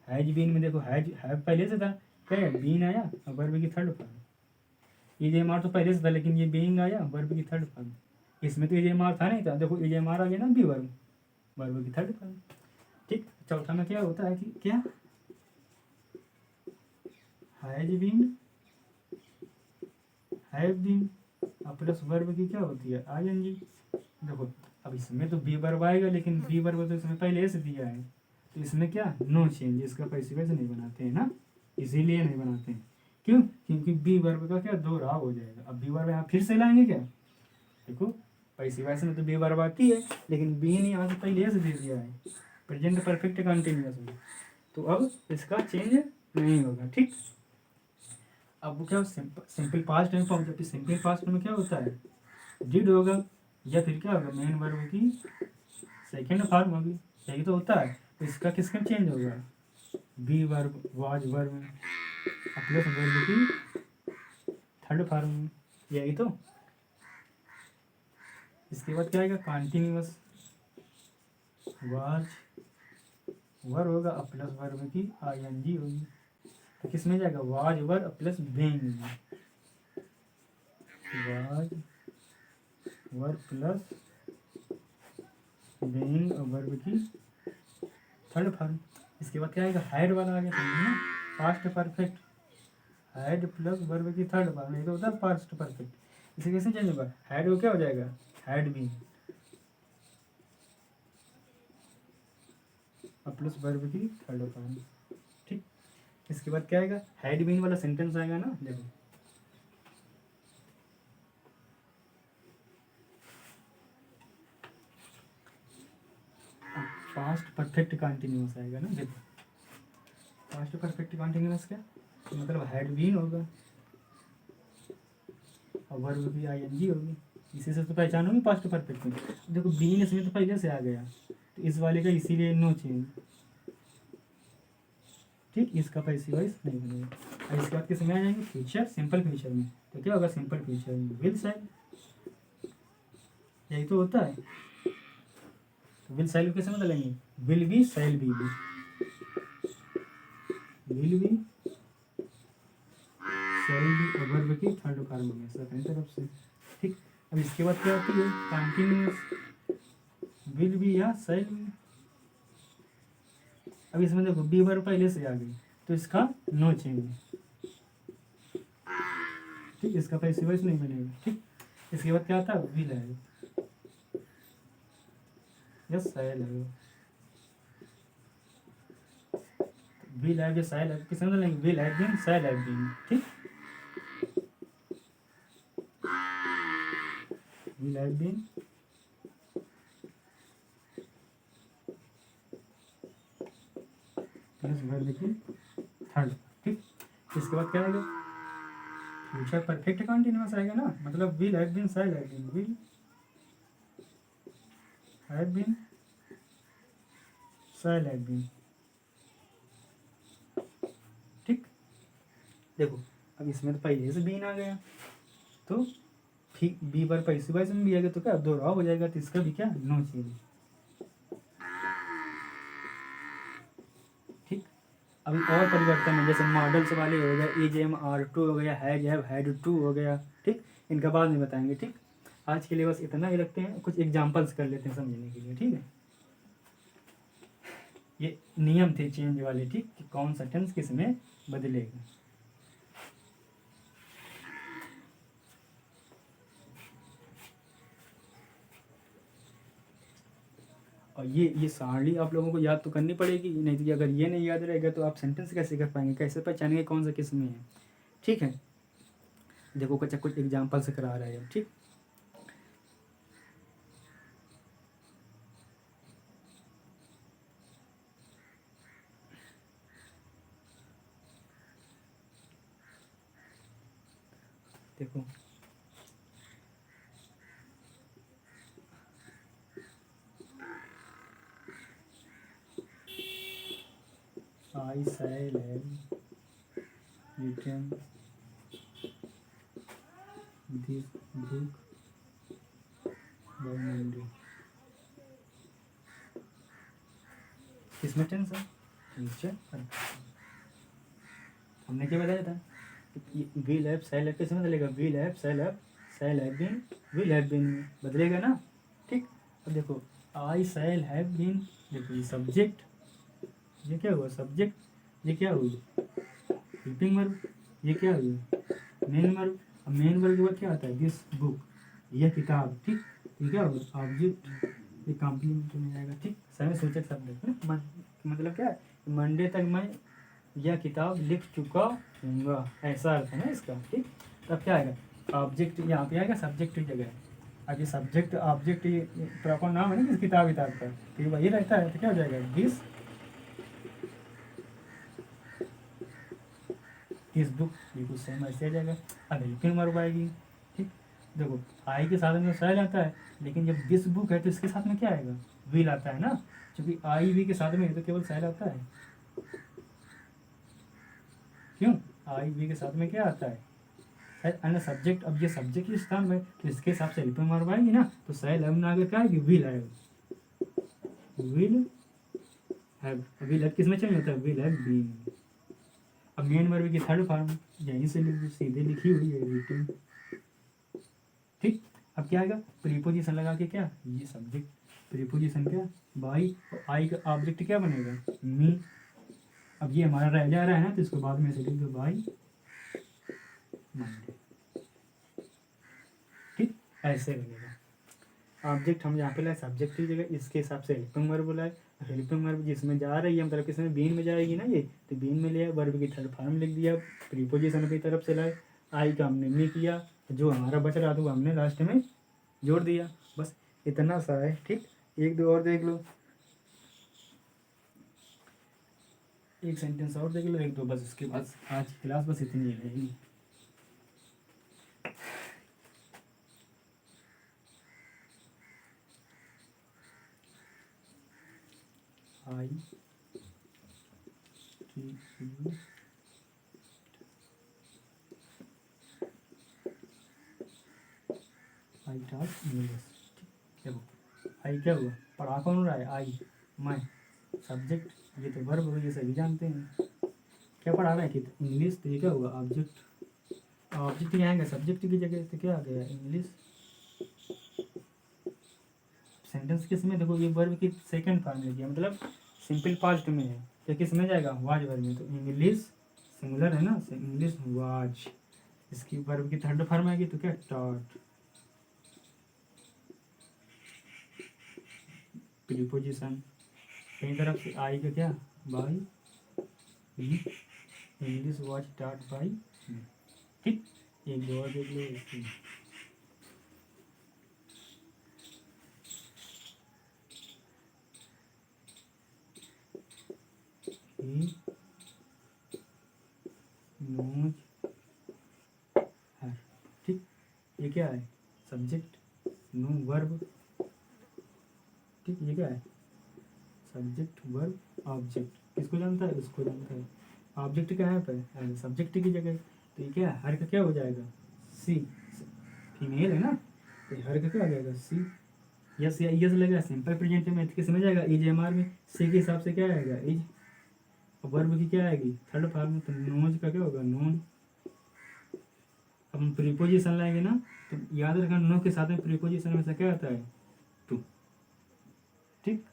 हैज बीन में देखो हैज हैव पहले से था, क्या है बीन आया और वर्ब की थर्ड फॉर्म। ये जे एम आर तो पहले से था, लेकिन ये बीइंग आया वर्ब की थर्ड फॉर्म। इसमें तो ये जे एम आर था नहीं था, देखो ये जे एम आर आ गया ना, बी वर्ब, वर्ब की थर्ड फॉर्म। ठीक, चौथा में क्या होता है कि क्या, हैज बीन, हैव बीन और प्लस वर्ब की क्या होती है, आईएनजी। देखो अब इसमें तो बी वर्ब आएगा, लेकिन बी वर्ब तो इसमें पहले से दिया है, तो इसमें क्या नो चेंज, इसका पैसिव नहीं बनाते हैं ना, इसीलिए नहीं बनाते हैं। क्यों, क्योंकि बी वर्ब का क्या दोहराव हो जाएगा। अब बी वर्ब यहाँ फिर से लाएंगे क्या, देखो पैसिव वॉइस में तो बी वर्ब आती है, लेकिन बी ने यहाँ से पहले से दे दिया है, प्रेजेंट परफेक्ट कंटिन्यूअस में, तो अब इसका चेंज नहीं होगा। ठीक, अब वो क्या सिंपल पास्ट टेंस फॉर्म, जबकि सिंपल पास्ट में क्या होता है, डिड होगा या फिर क्या होगा, मेन वर्ब की सेकेंड फॉर्म होगी, यही तो होता है। तो इसका किसका चेंज होगा, be verb was verb plus verb की थर्ड फॉर्म, यही तो। इसके बाद क्या आएगा, कॉन्टिन्यूअस वाज वर्ब होगा प्लस वर्ब की आईएनजी होगी, तो किस में जाएगा, was verb plus being, was verb plus being और वर्ब की थर्ड फॉर्म। इसके बाद क्या आएगा, हैड वाला आ गया, समझ ना, past perfect, had plus verb की थर्ड फॉर्म, ये तो होता है पास्ट परफेक्ट। इसे कैसे चेंज होगा, हैड हो क्या हो जाएगा, हैड बीन और प्लस वर्ब की थर्ड फॉर्म। ठीक, इसके बाद क्या आएगा, हैड बीन वाला सेंटेंस आएगा ना, देखो पास्ट परफेक्ट कंटिन्यूअस आएगा ना, देखो पास्ट परफेक्ट कंटिन्यूअस क्या मतलब, हैड बीन होगा और वर्ब भी आईएनजी होगी, इसी से तो पहचान होगी पास्ट परफेक्ट में। देखो बीन इसमें तो पहले से आ गया, तो इस वाले का इसीलिए नो चेंज। ठीक, इसका पैसिव वॉइस नहीं बनेगा। और इसके बाद किस में आ जाएंगे, फ्यूचर सिंपल फ्यूचर में, तो क्या होगा, सिंपल फ्यूचर में विल साइल, यही तो होता है। तो विल साइल को कैसे बदलेंगे, will be shall be, will be shall be और वर्ब की थर्ड फॉर्म में सेकंड तरफ से। ठीक, अब इसके बाद क्या होती है, कंटिन्यूअस विल बी या साइल बी। अब इसमें देखो बी वर्ब पहले से आ गई, तो इसका नो चेंज। ठीक, इसका पैसिव वॉइस नहीं बनेगा। ठीक, इसके बाद क्या आता है, विल आएगा, यस साइल आएगा, विल हैव या साइल हैव, किसमें बदलेंगे, will have been shall have been. ठीक, will have been plus verb की थर्ड। ठीक, इसके बाद क्या आएगा, फ्यूचर परफेक्ट कंटिन्यूअस आएगा ना, मतलब will have been shall have been, will have been shall have been. ठीक, देखो अब इसमें तो पहले से बीन आ गया, तो ठीक बी पर पैसिव वॉइस में भी आ गया, तो क्या दोहराव हो जाएगा, तो इसका भी क्या नो चेंज। ठीक, अभी और परिवर्तन है, जैसे मॉडल्स वाले हो गए, इज एम आर टू हो गया, हैज हैव हैड टू हो गया। ठीक, इनका बाद में बताएंगे। ठीक, आज के लिए बस इतना ही रखते हैं, कुछ एग्जांपल्स कर लेते हैं समझने के लिए। ठीक है, ये नियम थे चेंज वाले, ठीक, कि कौन सा टेंस किस में बदलेगा। और ये सारणी आप लोगों को याद तो करनी पड़ेगी, नहीं तो अगर ये नहीं याद रहेगा तो आप सेंटेंस कैसे कर पाएंगे, कैसे पहचानेंगे कौन सा किस में है। ठीक है, देखो कुछ कुछ एग्जाम्पल से करा रहे हैं, ठीक। देखो I shall have written this book by Monday। किसमें टेंस है? नीचे हमने क्या बताया था? विल हैव शैल हैव किसमें बदलेगा? Will have shall have been will have been में बदलेगा ना, ठीक। अब देखो आई शैल हैव बीन, देखो ये सब्जेक्ट, ये क्या हुआ? सब्जेक्ट, ये क्या हुआ? हेल्पिंग वर्ब, ये क्या हुआ? Main verb. अब मेन वर्ब के बाद क्या आता है? दिस बुक, यह किताब, ठीक। ये क्या होगा? ऑब्जेक्ट, ये कॉम्प्लीमेंट में आएगा, ठीक। समय सूचक शब्द है। मतलब क्या है? मंडे तक मैं यह किताब लिख चुका हूँगा, ऐसा अर्थ है ना इसका, ठीक। तब क्या आएगा? ऑब्जेक्ट यहाँ पे आएगा सब्जेक्ट की जगह। अब ये सब्जेक्ट ऑब्जेक्ट ये प्रॉपर नाम है ना किस किताब का, तो वही रहता है, तो क्या हो जाएगा? दिस बुक, बिल्कुल सेम ऐसे आ जाएगा। अब हेल्पिंग वर्ब आएगी, ठीक। देखो आई के साथ में शैल आता है, लेकिन जब दिस बुक है तो इसके साथ में क्या आएगा? विल आता है ना, क्योंकि आई भी के साथ में है तो केवल शैल आता है। क्यों? आई वी के साथ में क्या आता है? अन्य सब्जेक्ट। अब ये सब्जेक्ट के स्थान में तो इसके हिसाब से हेल्पिंग वर्ब आएगी ना, तो शैल हैव ना आगे क्या आएगी? Will have. Will have, will have किसमें चेंज होता है? Will have been. अब मेन वर्ब की थर्ड फॉर्म यहीं से सीधे लिखी हुई है, रिटन, ठीक। अब क्या आएगा? प्रीपोजिशन लगा के, क्या ये सब्जेक्ट, प्रीपोजिशन क्या? बाई, और आई का ऑब्जेक्ट क्या बनेगा? मी। अब ये हमारा रह जा रहा है ना, तो इसको बाद में से लिख दो, बाई मंडे, ठीक। ऐसे बनेगा। ऑब्जेक्ट हम यहाँ पे लाए सब्जेक्ट की जगह, इसके हिसाब से हेल्पिंग वर्ब लाए। हेल्पिंग वर्ब जिसमें जा रही है मतलब किसमें? बीन में जाएगी ना, ये तो बीन में लिया, वर्ब की थर्ड फॉर्म लिख दिया, प्रीपोजिशन की तरफ से लाए। आई का हमने मी किया, जो हमारा बच रहा था वो हमने लास्ट में जोड़ दिया, बस इतना सा है, ठीक। एक दो और देख लो, एक सेंटेंस और देख लो, एक दो, बस उसके बाद आज की क्लास बस इतनी ही रहेगी। आई आई टॉट इंग्लिश, देखो आई क्या हुआ? पढ़ा कौन रहा है? आई, मैं, सब्जेक्ट, ये तो वर्ब ये सभी जानते हैं। क्या पढ़ा रहा है? कि इंग्लिश, तो ये क्या हुआ? ऑब्जेक्ट। ऑब्जेक्ट क्या आएगा? सब्जेक्ट की जगह, तो क्या आ गया? इंग्लिश। सेंटेंस किस में? देखो ये वर्ब की सेकंड फॉर्म में किया, मतलब सिंपल पास्ट में है, तो किस में जाएगा? वाज वर्ब में, तो इंग्लिश सिंगुलर है ना, इंग्लिश वाज। इसकी वर्ब की थर्ड फॉर्म आएगी तो क्या? टॉट। प्रीपोजिशन कई तरफ से, आई का क्या? By, English was taught by, ठीक। एक दो और देख लो इसकी। नोज हर, ठीक। ये क्या है? सब्जेक्ट, नो वर्ब, ठीक। ये क्या है? सब्जेक्ट वर्ब ऑब्जेक्ट, किसको जानता है? उसको जानता है। ऑब्जेक्ट क्या है पर? सब्जेक्ट की जगह, तो ये क्या है? हर का क्या हो जाएगा? सी, फीमेल है ना, तो हर का क्या हो जाएगा? सी। यस या यस लगेगा सिंपल प्रेजेंट में, किस में जाएगा? इज एम आर में, सी के हिसाब से क्या आएगा? इज। वर्ब की क्या आएगी? थर्ड फॉर्म में, तो नोज का क्या होगा? नोन। अब हम प्रीपोजिशन लाएंगे ना, तो याद रखना नो के साथ में प्रीपोजिशन में से क्या आता है? टू, ठीक।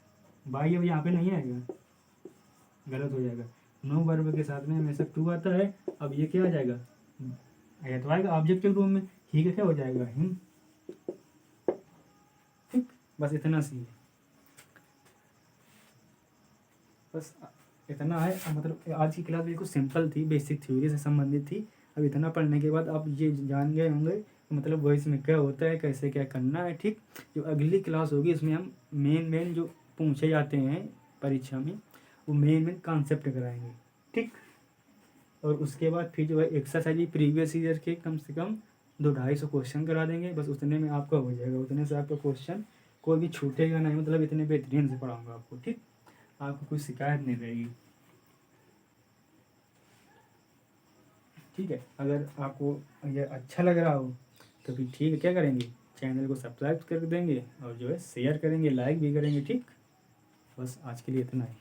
बाई अब यहाँ पे नहीं आएगा, गलत हो जाएगा। नो वर्ब के साथ में हमेशा टू आता है। अब ये क्या आ जाएगा? आया तो आएगा ऑब्जेक्टिव रूम में, ही का क्या हो जाएगा? हिम, ठीक। बस इतना सी है, बस इतना है। मतलब आज की क्लास बिल्कुल सिंपल थी, बेसिक थ्योरी से संबंधित थी। अब इतना पढ़ने के बाद आप ये जान गए होंगे मतलब वॉइस में क्या होता है, कैसे क्या करना है। ठीक, जो अगली क्लास होगी इसमें हम मेन जो पूछे जाते हैं परीक्षा में वो मेन कॉन्सेप्ट कराएंगे। ठीक, और उसके बाद फिर जो है एक्सरसाइज भी प्रीवियस ईयर के कम से कम 200-250 क्वेश्चन करा देंगे। बस उतने में आपका हो जाएगा, उतने से आपका क्वेश्चन कोई भी छूटेगा नहीं, मतलब इतने बेहतरीन से पढ़ाऊँगा आपको। ठीक, आपको कोई शिकायत नहीं रहेगी। ठीक है, अगर आपको ये अच्छा लग रहा हो तो फिर ठीक है, क्या करेंगे, चैनल को सब्सक्राइब कर देंगे और जो है शेयर करेंगे, लाइक भी करेंगे। ठीक, बस आज के लिए इतना ही।